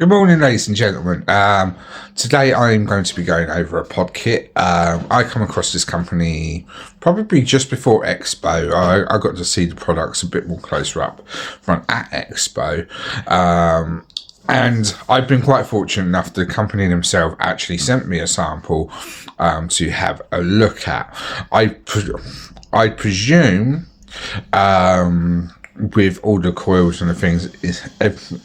Good morning, ladies and gentlemen. Today I'm going to be going over a pod kit. I come across this company probably just before Expo. I got to see the products a bit more closer up front at Expo. And I've been quite fortunate enough, the company themselves actually sent me a sample to have a look at. I presume with all the coils and the things,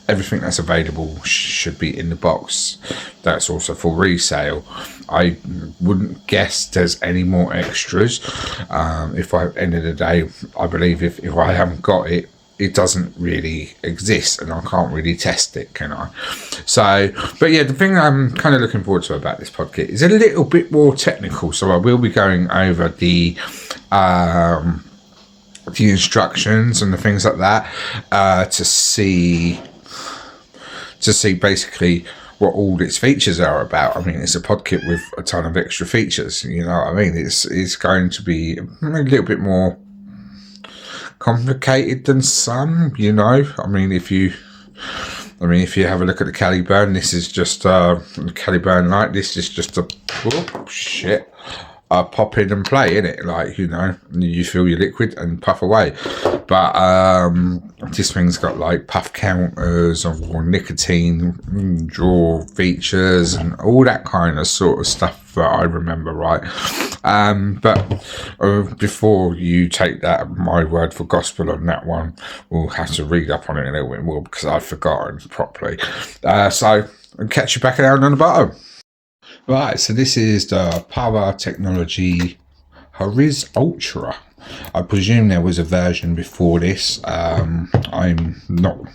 everything that's available should be in the box. That's also for resale. I wouldn't guess there's any more extras. If I end of the day, I believe if I haven't got it, it doesn't really exist and I can't really test it, can I? So, but yeah, the thing I'm kind of looking forward to about this podcast is a little bit more technical. So I will be going over the instructions and the things like that to see basically what all its features are about. I mean, it's a pod kit with a ton of extra features, you know what I mean? It's going to be a little bit more complicated than some, you know. I mean, if you have a look at the Caliburn, this is just the Caliburn light. This is just a pop in and play, innit? Like, you know, you fill your liquid and puff away. But this thing's got like puff counters or nicotine draw features and all that kind of sort of stuff that I remember, right? But before you take that, my word for gospel on that one, we'll have to read up on it a little bit more because I've forgotten properly. So I'll catch you back down on the bottom. Right, so this is the Power Technology Horiz Ultra. I presume there was a version before this. I know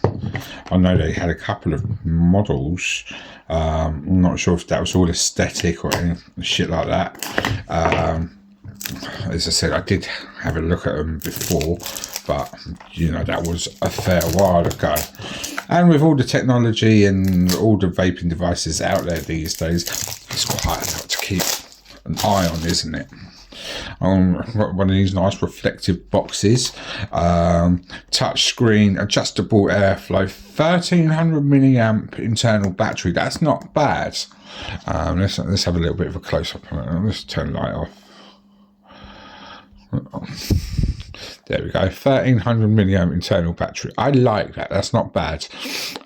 they had a couple of models. I'm not sure if that was all aesthetic or any shit like that. As I said, I did have a look at them before, but you know, that was a fair while ago. And with all the technology and all the vaping devices out there these days, it's quite a lot to keep an eye on, isn't it? One of these nice reflective boxes, touch screen, adjustable airflow, 1300 milliamp internal battery. That's not bad. Let's have a little bit of a close up on it. Let's turn the light off. There we go, 1300 milliamp internal battery. I like that. That's not bad.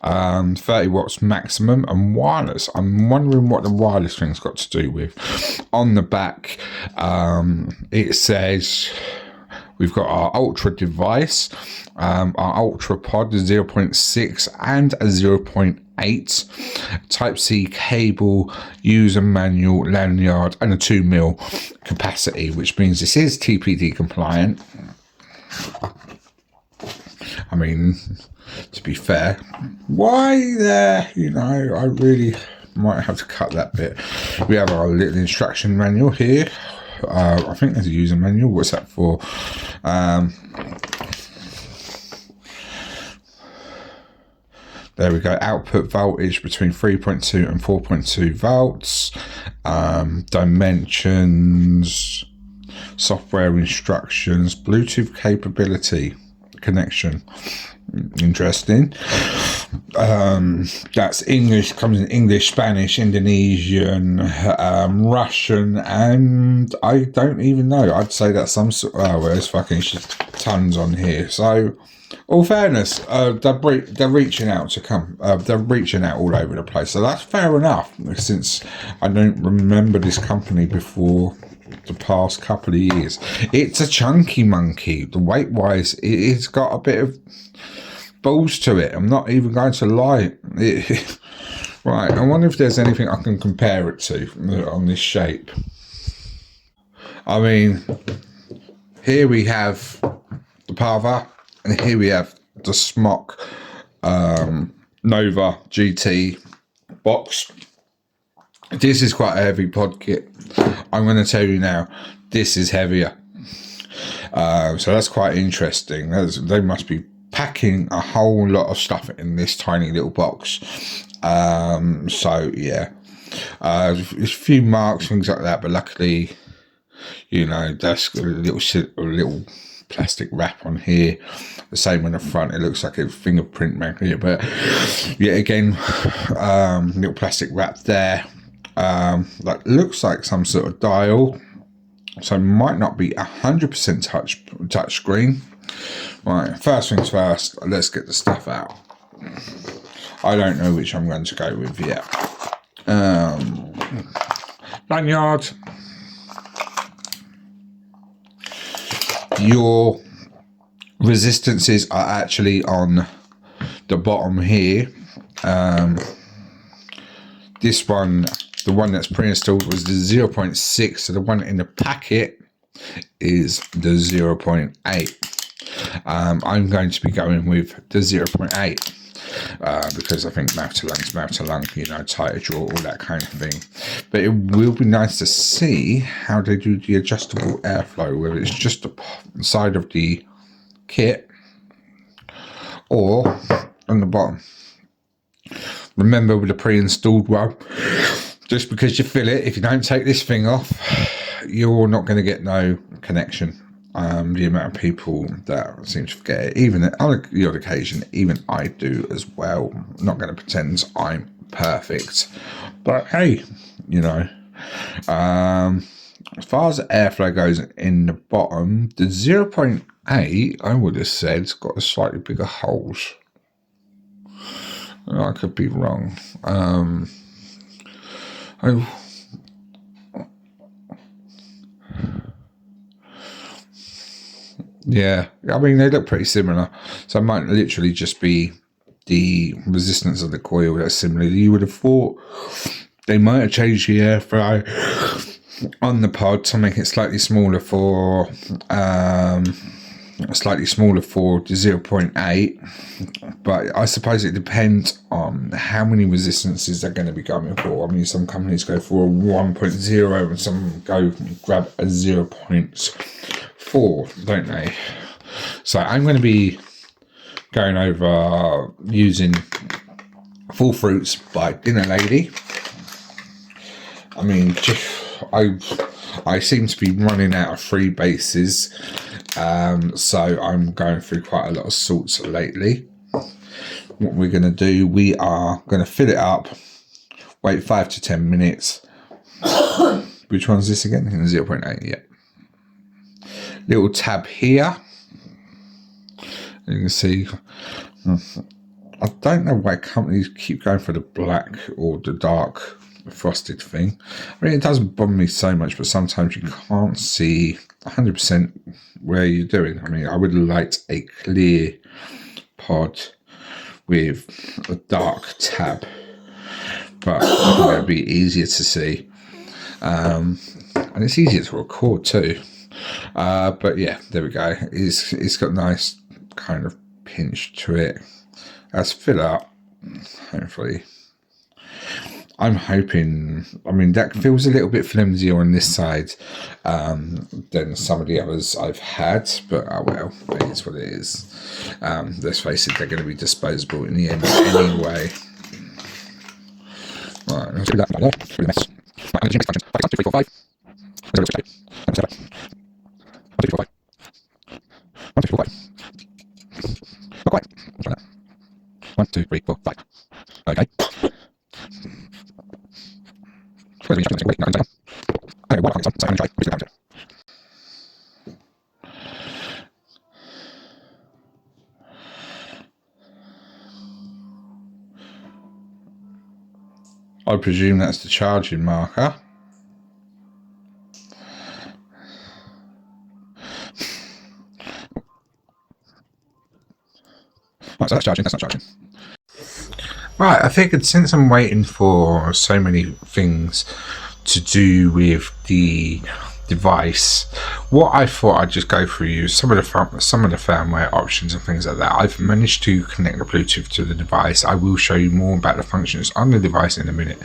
30 watts maximum and wireless. I'm wondering what the wireless thing's got to do with. On the back, it says we've got our Ultra device, our Ultra Pod 0.6 and a 0.8, Type-C cable, user manual, lanyard, and a 2mm capacity, which means this is TPD compliant. I mean, to be fair, why there? You know, I really might have to cut that bit. We have our little instruction manual here. I think there's a user manual. What's that for? There we go. Output voltage between 3.2 and 4.2 volts. Dimensions. Software instructions. Bluetooth capability. Connection. Interesting. That's English. Comes in English, Spanish, Indonesian, Russian, and I don't even know. I'd say that's some sort. Oh, well, there's fucking tons on here. So, all fairness, they're reaching out to come. They're reaching out all over the place. So that's fair enough. Since I don't remember this company before the past couple of years, it's a chunky monkey. The weight wise, it's got a bit of balls to it. I'm not even going to lie. Right, I wonder if there's anything I can compare it to on this shape. I mean, here we have the Power, and here we have the Smock Nova GT box. This is quite a heavy pod kit. I'm going to tell you now, this is heavier. So that's quite interesting. They must be packing a whole lot of stuff in this tiny little box. So yeah, a few marks, things like that, but luckily, you know, that's a little plastic wrap on here. The same on the front, it looks like a fingerprint magnet, but yeah, again, little plastic wrap there. That looks like some sort of dial, so might not be 100% touch screen. Right, first things first, let's get the stuff out. I don't know which I'm going to go with yet. Lanyard. Your resistances are actually on the bottom here. This one, the one that's pre-installed, was the 0.6, so the one in the packet is the 0.8. I'm going to be going with the 0.8 because I think mouth to lung, you know, tighter jaw, all that kind of thing. But it will be nice to see how they do the adjustable airflow, whether it's just the side of the kit or on the bottom. Remember, with the pre-installed one, just because you feel it, if you don't take this thing off, you're not going to get no connection. The amount of people that seem to forget it, even on the odd occasion, even I do as well. I'm not going to pretend I'm perfect, but hey, you know, as far as the airflow goes in the bottom, the 0.8, I would have said, it's got a slightly bigger holes. I could be wrong. Yeah, I mean, they look pretty similar. So it might literally just be the resistance of the coil that's similar. You would have thought they might have changed the airflow on the pod to make it slightly smaller for the 0.8. But I suppose it depends on how many resistances they're going to be going for. I mean, some companies go for a 1.0 and some go grab a 0.4, don't they? So I'm going to be going over using Full Fruits by Dinner Lady. I mean, I seem to be running out of free bases, so I'm going through quite a lot of salts lately. What we're going to do, we are going to fill it up, wait 5 to 10 minutes. Which one's this again? 0.8, yeah. Little tab here. You can see, I don't know why companies keep going for the black or the dark frosted thing. I mean, it doesn't bother me so much, but sometimes you can't see 100% where you're doing. I mean, I would like a clear pod with a dark tab, but I think that would be easier to see, and it's easier to record too. But yeah, there we go. It's got a nice kind of pinch to it. Let's fill up, hopefully. I'm hoping, I mean, that feels a little bit flimsier on this side than some of the others I've had, but oh well, it is what it is. Let's face it, they're going to be disposable in the end anyway. Right, let's do that. Through the mess. Right, energy mix functions. 1, 2, 3, 4, 5. 1, 2, 3, 4, 5. 1, 2, 3, 4, 5. Not quite. Let's try that. 1, 2, 3, 4, 5. Okay. Wait, no, down. I don't know what I'm going to try. Please don't. I presume that's the charging marker. Right, so that's charging, that's not charging. Right, I figured since I'm waiting for so many things to do with the device, what I thought I'd just go through some of the firmware options and things like that. I've managed to connect the Bluetooth to the device. I will show you more about the functions on the device in a minute.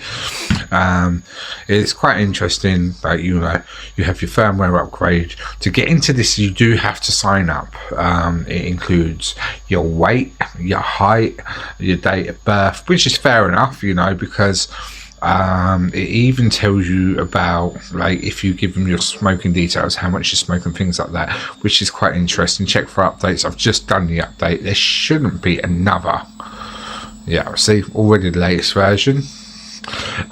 It's quite interesting that you have your firmware upgrade. To get into this, you do have to sign up. It includes your weight, your height, your date of birth, which is fair enough, because It even tells you about, like, if you give them your smoking details, how much you smoke and things like that, which is quite interesting. Check for updates. I've just done the update. There shouldn't be another. Yeah, see, already the latest version.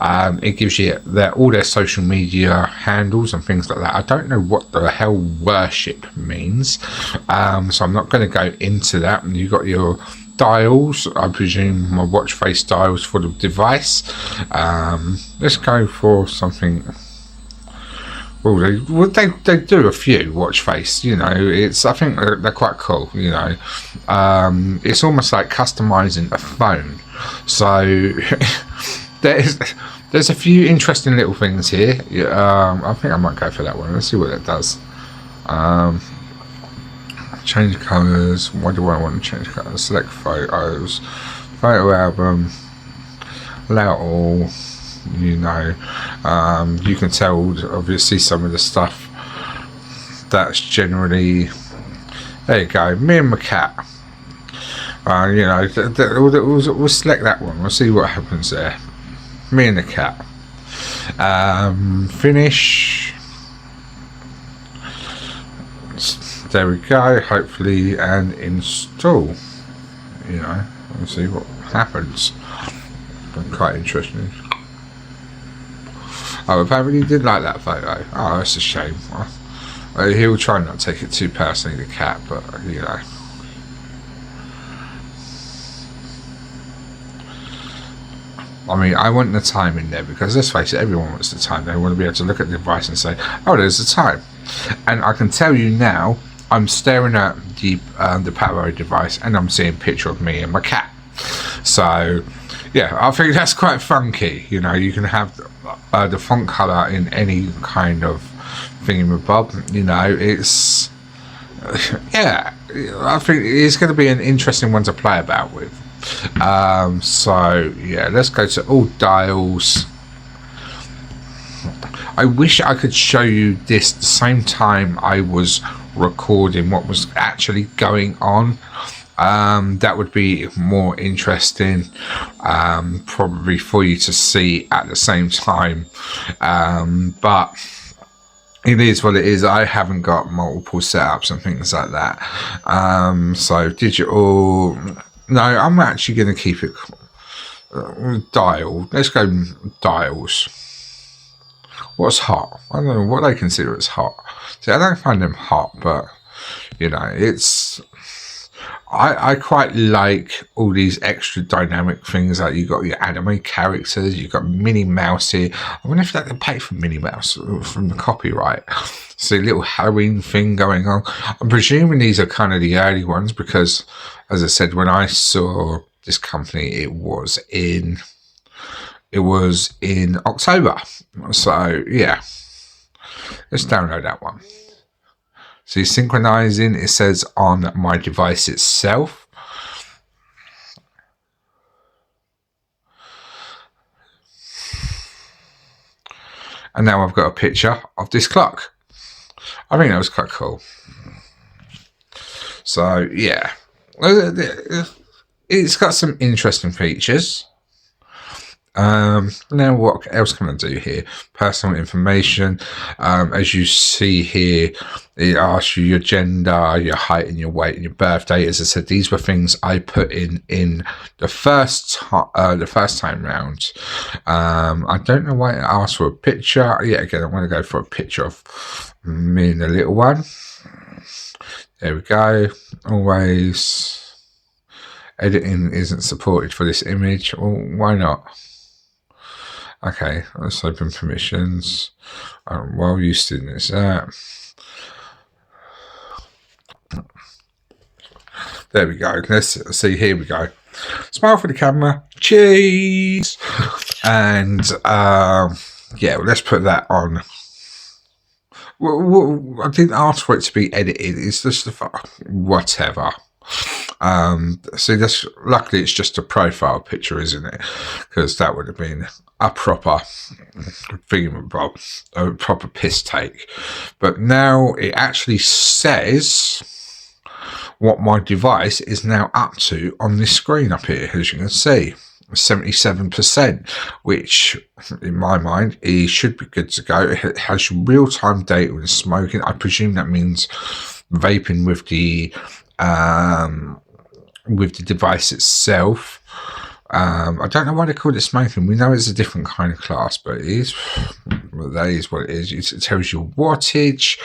It gives you all their social media handles and things like that. I don't know what the hell worship means, so I'm not going to go into that. You've got your dials, I presume my watch face dials for the device. Let's go for something. Well, they do a few watch face, you know. I think they're quite cool, you know. It's almost like customizing a phone. So there's a few interesting little things here. I think I might go for that one. Let's see what it does. Change colours. Why do I want to change colours? Select photos, photo album, allow all. You know, you can tell obviously some of the stuff that's generally. There you go. Me and my cat. You know, we'll select that one. We'll see what happens there. Me and the cat. Finish. There we go. Hopefully, and install. You know, we'll see what happens. Quite interesting. Oh, apparently he did like that photo. Oh, that's a shame. He'll try not to take it too personally, the cat, but you know. I mean, I want the time in there because let's face it, everyone wants the time. They want to be able to look at the device and say, "Oh, there's the time." And I can tell you now, I'm staring at the Power device and I'm seeing a picture of me and my cat. So, yeah, I think that's quite funky. You know, you can have the font color in any kind of thingamabob. You know, it's yeah. I think it's going to be an interesting one to play about with. So yeah, let's go to all dials. I wish I could show you this the same time I was recording what was actually going on. That would be more interesting, probably for you to see at the same time. But it is what it is. I haven't got multiple setups and things like that. So digital. No, I'm actually going to keep it dial. Let's go dials. What's hot? I don't know what they consider as hot. See, I don't find them hot, but you know, it's. I quite like all these extra dynamic things. Like you got your anime characters, you got Minnie Mouse here. I wonder if they can pay for Minnie Mouse from the copyright. See, a little Halloween thing going on. I'm presuming these are kind of the early ones because, as I said, when I saw this company, it was in October. So yeah, let's download that one. See, synchronizing, it says on my device itself. And now I've got a picture of this clock. I think that was quite cool. So, yeah. It's got some interesting features. Now what else can I do here? Personal information. As you see here, it asks you your gender, your height and your weight and your birthday. As I said, these were things I put in the first time round. I don't know why it asked for a picture. Yeah, again, I'm going to go for a picture of me and the little one. There we go. Always. Editing isn't supported for this image. Well, why not? Okay, let's open permissions. While you student is that. There we go. Let's see. Here we go. Smile for the camera. Cheese. And yeah, well, let's put that on. Well, I didn't ask for it to be edited. It's just whatever. See, that's luckily it's just a profile picture, isn't it? Because that would have been a proper thingamabob, a proper piss take. But now it actually says what my device is now up to on this screen up here, as you can see. 77%, which in my mind it should be good to go. It has real-time data with smoking. I presume that means vaping with the device itself. I don't know why they call it smoking. We know it's a different kind of class, but it is. Well, that is what it is. It tells you wattage.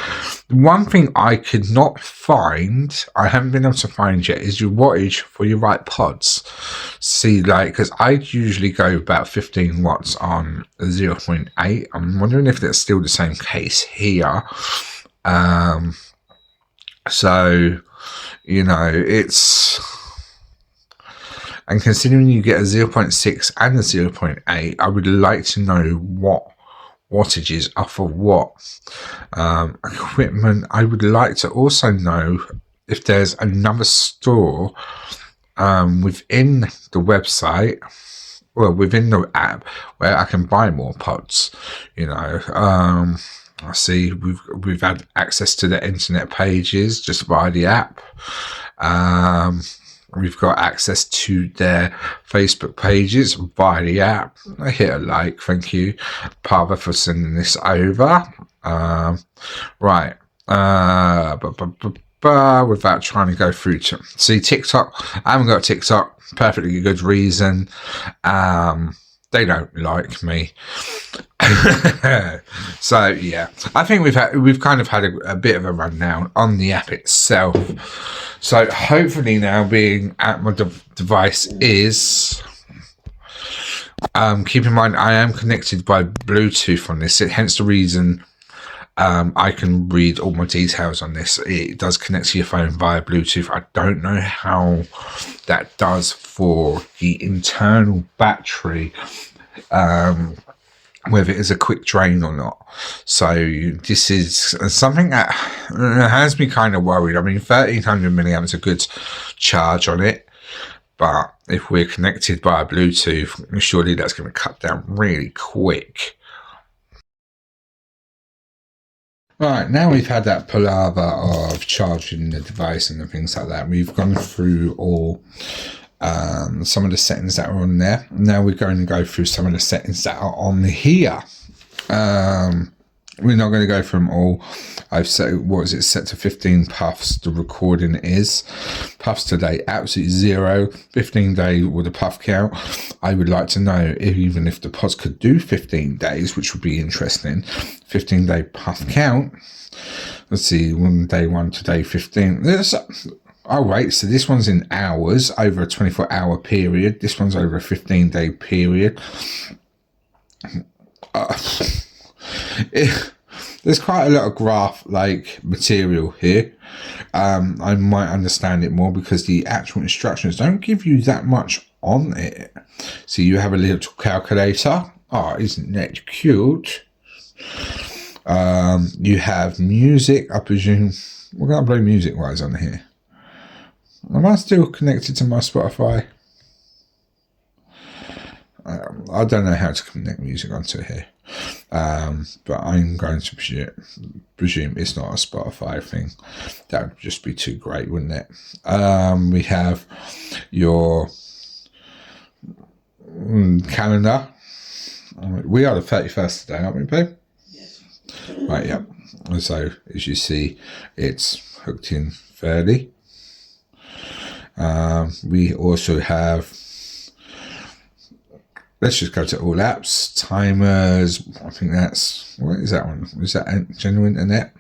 One thing I could not find, I haven't been able to find yet, is your wattage for your right pods. See, like, because I usually go about 15 watts on 0.8. I'm wondering if that's still the same case here. So, you know, it's... And considering you get a 0.6 and a 0.8, I would like to know what wattages are for what equipment. I would like to also know if there's another store within the website, well, within the app, where I can buy more pods. You know, I see we've had access to the internet pages just via the app. We've got access to their Facebook pages via the app. I hit a like, thank you, Parva, for sending this over. Right. Without trying to go through to see TikTok. I haven't got TikTok. Perfectly good reason. They don't like me. So yeah, I think we've kind of had a bit of a rundown on the app itself. So hopefully now, being at my device is, keep in mind I am connected by Bluetooth on this, hence the reason I can read all my details on this. It does connect to your phone via Bluetooth. I don't know how that does for the internal battery, whether it is a quick drain or not. So this is something that has me kind of worried. I mean, 1300 milliamps a good charge on it, but if we're connected by Bluetooth, surely that's going to cut down really quick. Right, now we've had that palaver of charging the device and things like that. We've gone through all some of the settings that are on there. Now we're going to go through some of the settings that are on here. We're not going to go through them all. I've set, what is it, set to 15 puffs. The recording is puffs today, absolutely 0. 15 day with a puff count. I would like to know even if the pods could do 15 days, which would be interesting. 15 day puff count. Let's see, day 1 to day 15. Oh wait, so this one's in hours over a 24-hour period. This one's over a 15-day period. There's quite a lot of graph material here. I might understand it more because the actual instructions don't give you that much on it. So you have a little calculator. Oh, isn't that cute? You have music, I presume. We're going to play music wise on here. Am I still connected to my Spotify? I don't know how to connect music onto here. But I'm going to presume it's not a Spotify thing. That would just be too great, wouldn't it? We have your calendar. We are the 31st today, aren't we, babe? Yes. Right, yeah. So, as you see, it's hooked in fairly. We also have, let's just go to all apps, timers. I think that's, what is that one? Is that general internet?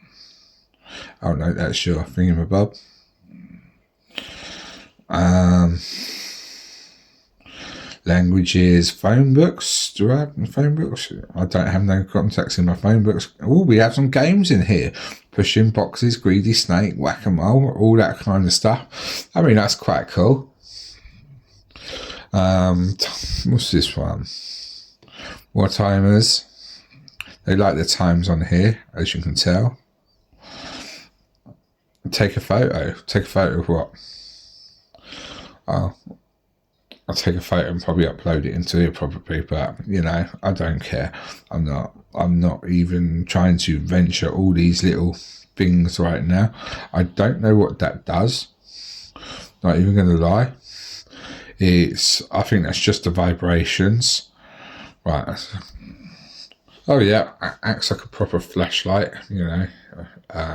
Oh no, that's your thingamabob. Languages, phone books. Do I have phone books? I don't have no contacts in my phone books. Oh, we have some games in here. Pushing boxes, greedy snake, whack-a-mole, all that kind of stuff. I mean, that's quite cool. What's this one? War timers. They like the times on here, as you can tell. Take a photo. Take a photo of what? Oh, I'll take a photo and probably upload it into here probably, but you know, I don't care. I'm not even trying to venture all these little things right now. I don't know what that does. Not even gonna lie. I think that's just the vibrations. Right. Oh yeah, acts like a proper flashlight, you know.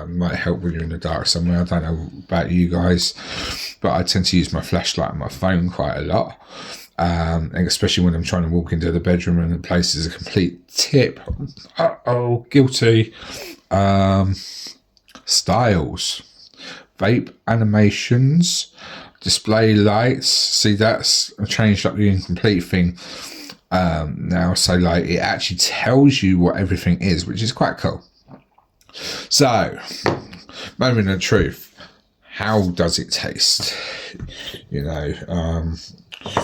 Might help when you're in the dark somewhere. I don't know about you guys, but I tend to use my flashlight on my phone quite a lot. And especially when I'm trying to walk into the bedroom and the place is a complete tip. Guilty. Styles. Vape animations. Display lights. See, that's changed up the incomplete thing now. So like it actually tells you what everything is, which is quite cool. So, moment of truth. How does it taste? You know,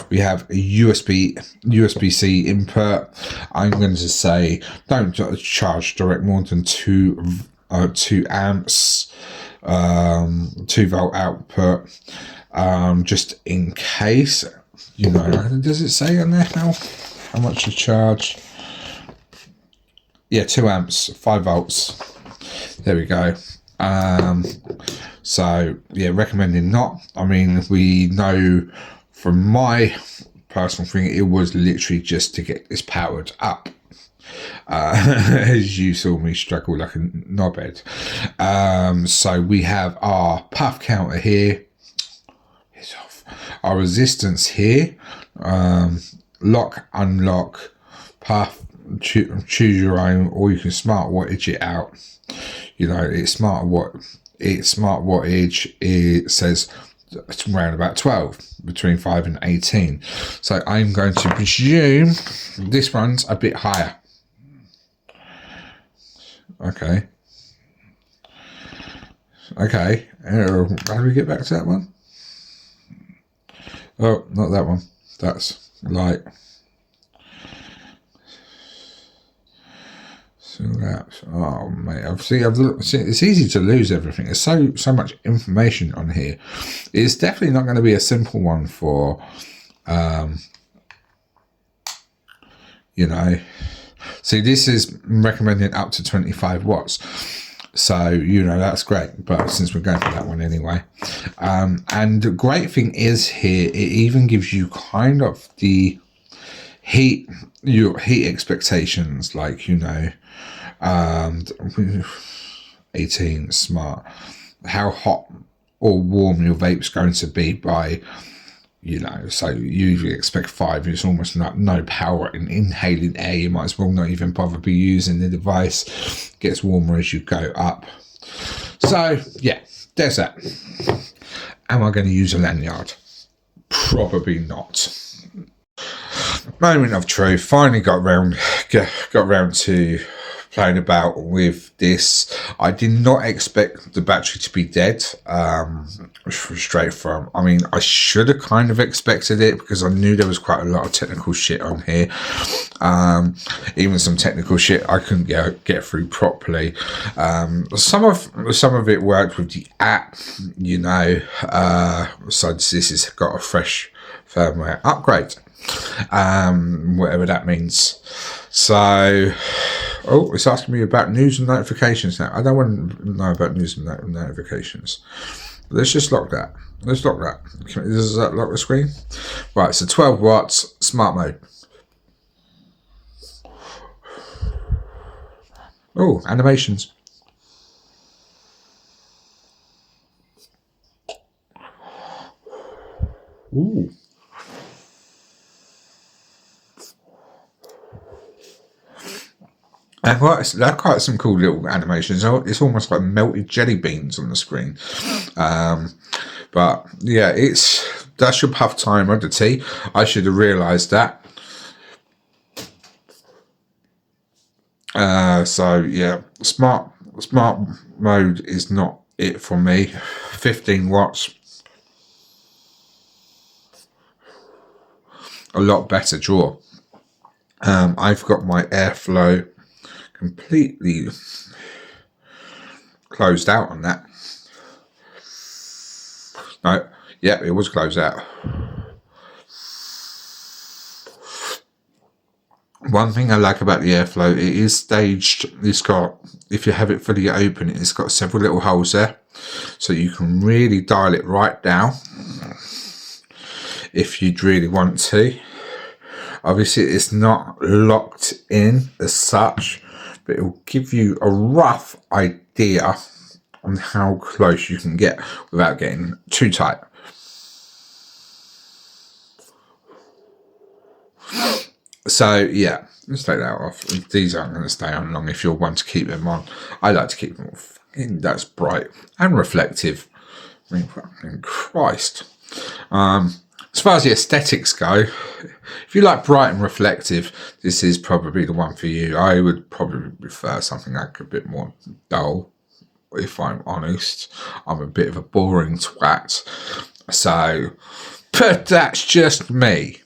we have a USB-C input. I'm going to say don't charge direct more than 2 amps, 2-volt output, just in case. You know, does it say on there how much to charge? Yeah, 2 amps, 5 volts. There we go. So yeah, recommending not. I mean, we know from my personal thing, it was literally just to get this powered up. As you saw me struggle like a knobhead. So we have our puff counter here. It's off. Our resistance here. Lock, unlock, puff, choose your own, or you can smart wattage it out. You know, it's smart wattage. It says it's around about 12, between 5 and 18. So I'm going to presume this one's a bit higher. Okay. Okay. How do we get back to that one? Oh, not that one. That's light. So that's, oh mate, I've seen, it's easy to lose everything. There's so much information on here. It's definitely not going to be a simple one for, you know. See, this is recommending up to 25 watts. So, you know, that's great. But since we're going for that one anyway. And the great thing is here, it even gives you kind of the your heat expectations, like, you know, 18 smart, how hot or warm your vape's going to be by, you know, so you usually expect 5. It's almost no power in inhaling air. You might as well not even bother be using the device. It gets warmer as you go up. So yeah, there's that. Am I going to use a lanyard? Probably not. Moment of truth. Finally got round to playing about with this. I did not expect the battery to be dead straight from. I mean, I should have kind of expected it because I knew there was quite a lot of technical shit on here. Even some technical shit I couldn't get through properly. Some of it worked with the app, you know. So this has got a fresh firmware upgrade, whatever that means. So, oh, it's asking me about news and notifications now. I don't want to know about news and notifications. Let's just lock that. Let's lock that. Does that lock the screen? Right, so 12 watts, smart mode. Oh, animations. Ooh. And they're quite some cool little animations. It's almost like melted jelly beans on the screen. But yeah, that's your puff timer, the T. I should have realised that. So yeah, smart mode is not it for me. 15 watts. A lot better draw. I've got my airflow completely closed out on that. No, yeah, it was closed out. One thing I like about the airflow, it is staged. It's got, if you have it fully open, it's got several little holes there, so you can really dial it right down. if you'd really want to. Obviously, it's not locked in as such, but it will give you a rough idea on how close you can get without getting too tight. So yeah, let's take that off. These aren't going to stay on long if you're one to keep them on. I like to keep them off. That's bright and reflective. I mean, fucking Christ. As far as the aesthetics go, if you like bright and reflective, this is probably the one for you. I would probably prefer something like a bit more dull, if I'm honest. I'm a bit of a boring twat. So, but that's just me.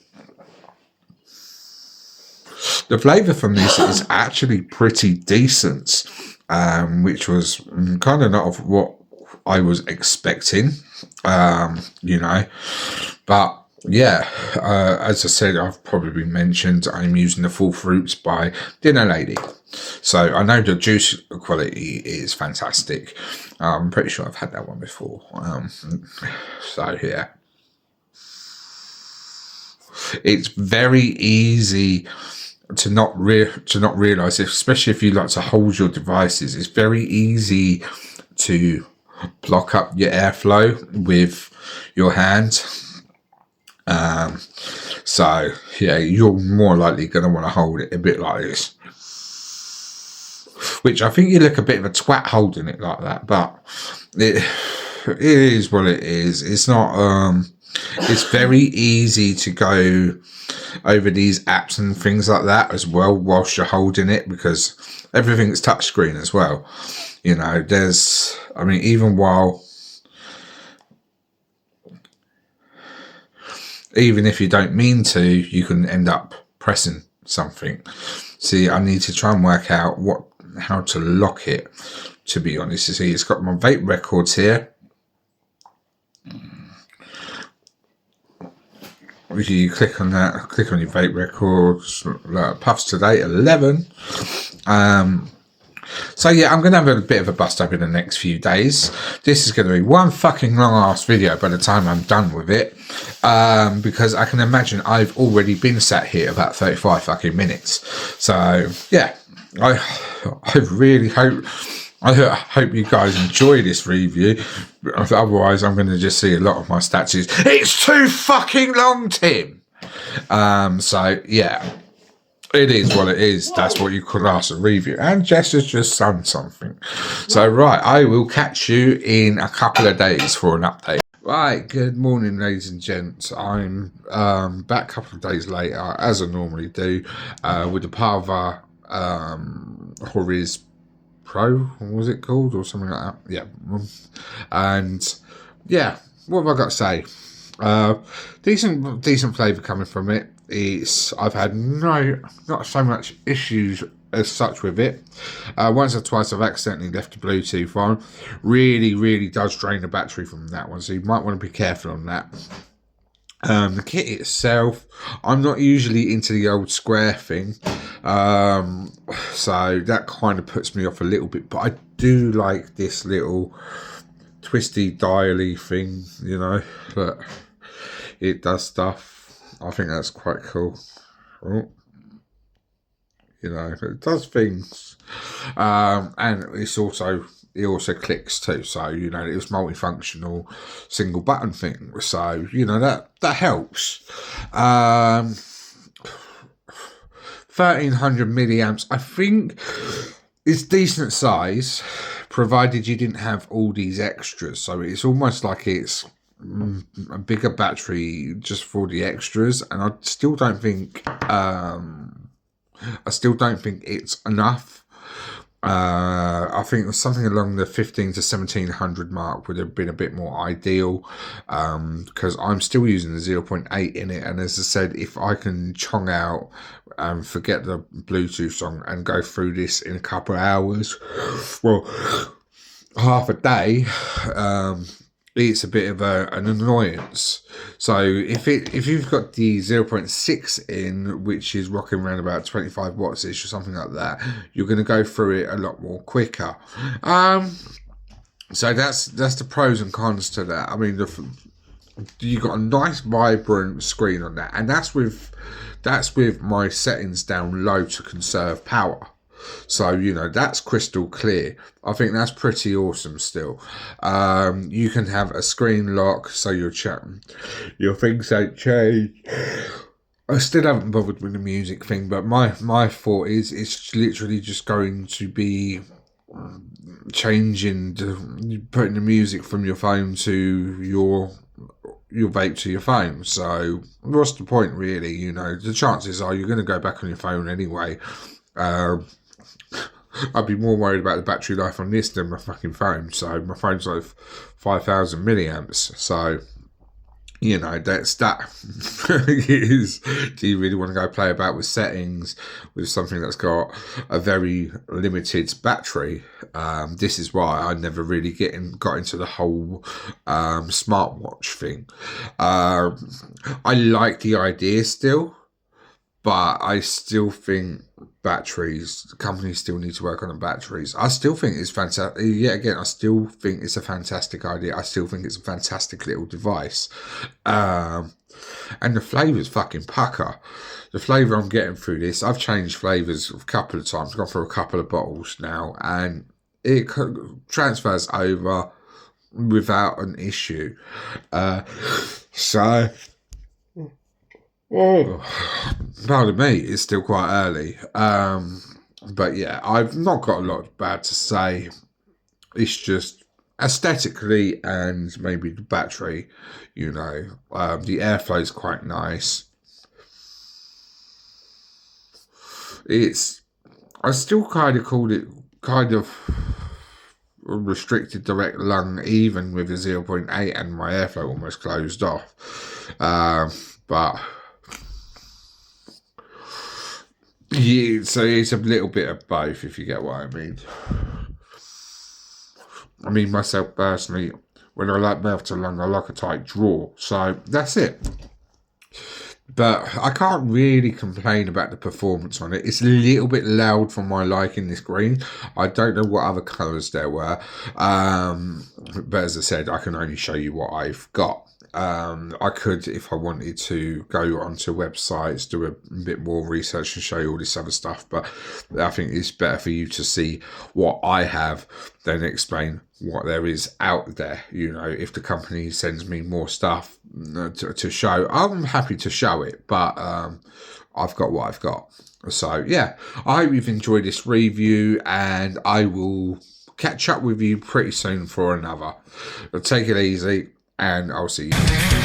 The flavour from this is actually pretty decent, which was kind of not what I was expecting, you know. But yeah, as I said, I've probably mentioned I'm using the full fruits by Dinner Lady. So I know the juice quality is fantastic. I'm pretty sure I've had that one before. So yeah. It's very easy to not realize, especially if you like to hold your devices. It's very easy to block up your airflow with your hand. So yeah, you're more likely going to want to hold it a bit like this, which I think you look a bit of a twat holding it like that, but it is what it is. It's not it's very easy to go over these apps and things like that as well whilst you're holding it, because everything's touchscreen as well. You know, I mean, even if you don't mean to, you can end up pressing something. See, I need to try and work out how to lock it, to be honest. You see, it's got my vape records here. You click on that, click on your vape records, puffs to date 11. So yeah, I'm going to have a bit of a bust up in the next few days. This is going to be one fucking long ass video by the time I'm done with it, because I can imagine I've already been sat here about 35 fucking minutes. So yeah, I really hope you guys enjoy this review. Otherwise, I'm going to just see a lot of my statues. It's too fucking long, Tim. So yeah, it is what it is. That's what you could ask a review. And Jess has just done something. So right, I will catch you in a couple of days for an update. Right, good morning, ladies and gents. I'm back a couple of days later, as I normally do, with the Parva Horiz Pro, what was it called, or something like that? Yeah. And yeah, what have I got to say? Decent flavour coming from it. I've had not so much issues as such with it. Once or twice I've accidentally left the Bluetooth on. Really does drain the battery from that one, so you might want to be careful on that. The kit itself, I'm not usually into the old square thing, so that kind of puts me off a little bit, but I do like this little twisty dial-y thing, you know, but it does stuff. I think that's quite cool. Oh, you know, it does things, and it also clicks too, so you know, it was multifunctional single button thing, so you know, that helps. 1300 milliamps, I think it's decent size, provided you didn't have all these extras. So it's almost like it's a bigger battery just for the extras, and I still don't think it's enough. I think something along the 15 to 1700 mark would have been a bit more ideal, because I'm still using the 0.8 in it, and as I said, if I can chong out and forget the Bluetooth on and go through this in a couple of hours, well, half a day, it's a bit of an annoyance. So if you've got the 0.6 in, which is rocking around about 25 watts ish or something like that, you're going to go through it a lot more quicker. So that's the pros and cons to that. I mean, you got a nice vibrant screen on that, and that's with my settings down low to conserve power. So, you know, that's crystal clear. I think that's pretty awesome still. You can have a screen lock, so your things don't change. I still haven't bothered with the music thing, but my thought is it's literally just going to be changing, putting the music from your phone to your vape to your phone. So what's the point, really? You know, the chances are you're going to go back on your phone anyway. I'd be more worried about the battery life on this than my fucking phone. So my phone's like 5,000 milliamps. So, you know, that's that. Do you really want to go play about with settings with something that's got a very limited battery? This is why I never really got into the whole smartwatch thing. I like the idea still, but I still think companies still need to work on the batteries. I still think it's fantastic. Yet again, I still think it's a fantastic idea. I still think it's a fantastic little device. And the flavour's fucking pucker. The flavour I'm getting through this, I've changed flavours a couple of times, gone through a couple of bottles now, and it transfers over without an issue. Pardon me, it's still quite early. But yeah, I've not got a lot bad to say. It's just aesthetically and maybe the battery, you know, the airflow is quite nice. I still kind of called it restricted direct lung, even with a 0.8 and my airflow almost closed off. But yeah, so it's a little bit of both, if you get what I mean. I mean, myself personally, when I like mouth to lung, I like a tight draw. So that's it. But I can't really complain about the performance on it. It's a little bit loud for my liking, this green. I don't know what other colours there were. But as I said, I can only show you what I've got. I could, if I wanted to, go onto websites, do a bit more research and show you all this other stuff, but I think it's better for you to see what I have than explain what there is out there. You know, if the company sends me more stuff to show, I'm happy to show it, but I've got what I've got. So yeah, I hope you've enjoyed this review, and I will catch up with you pretty soon for another. Take it easy, and I'll see you.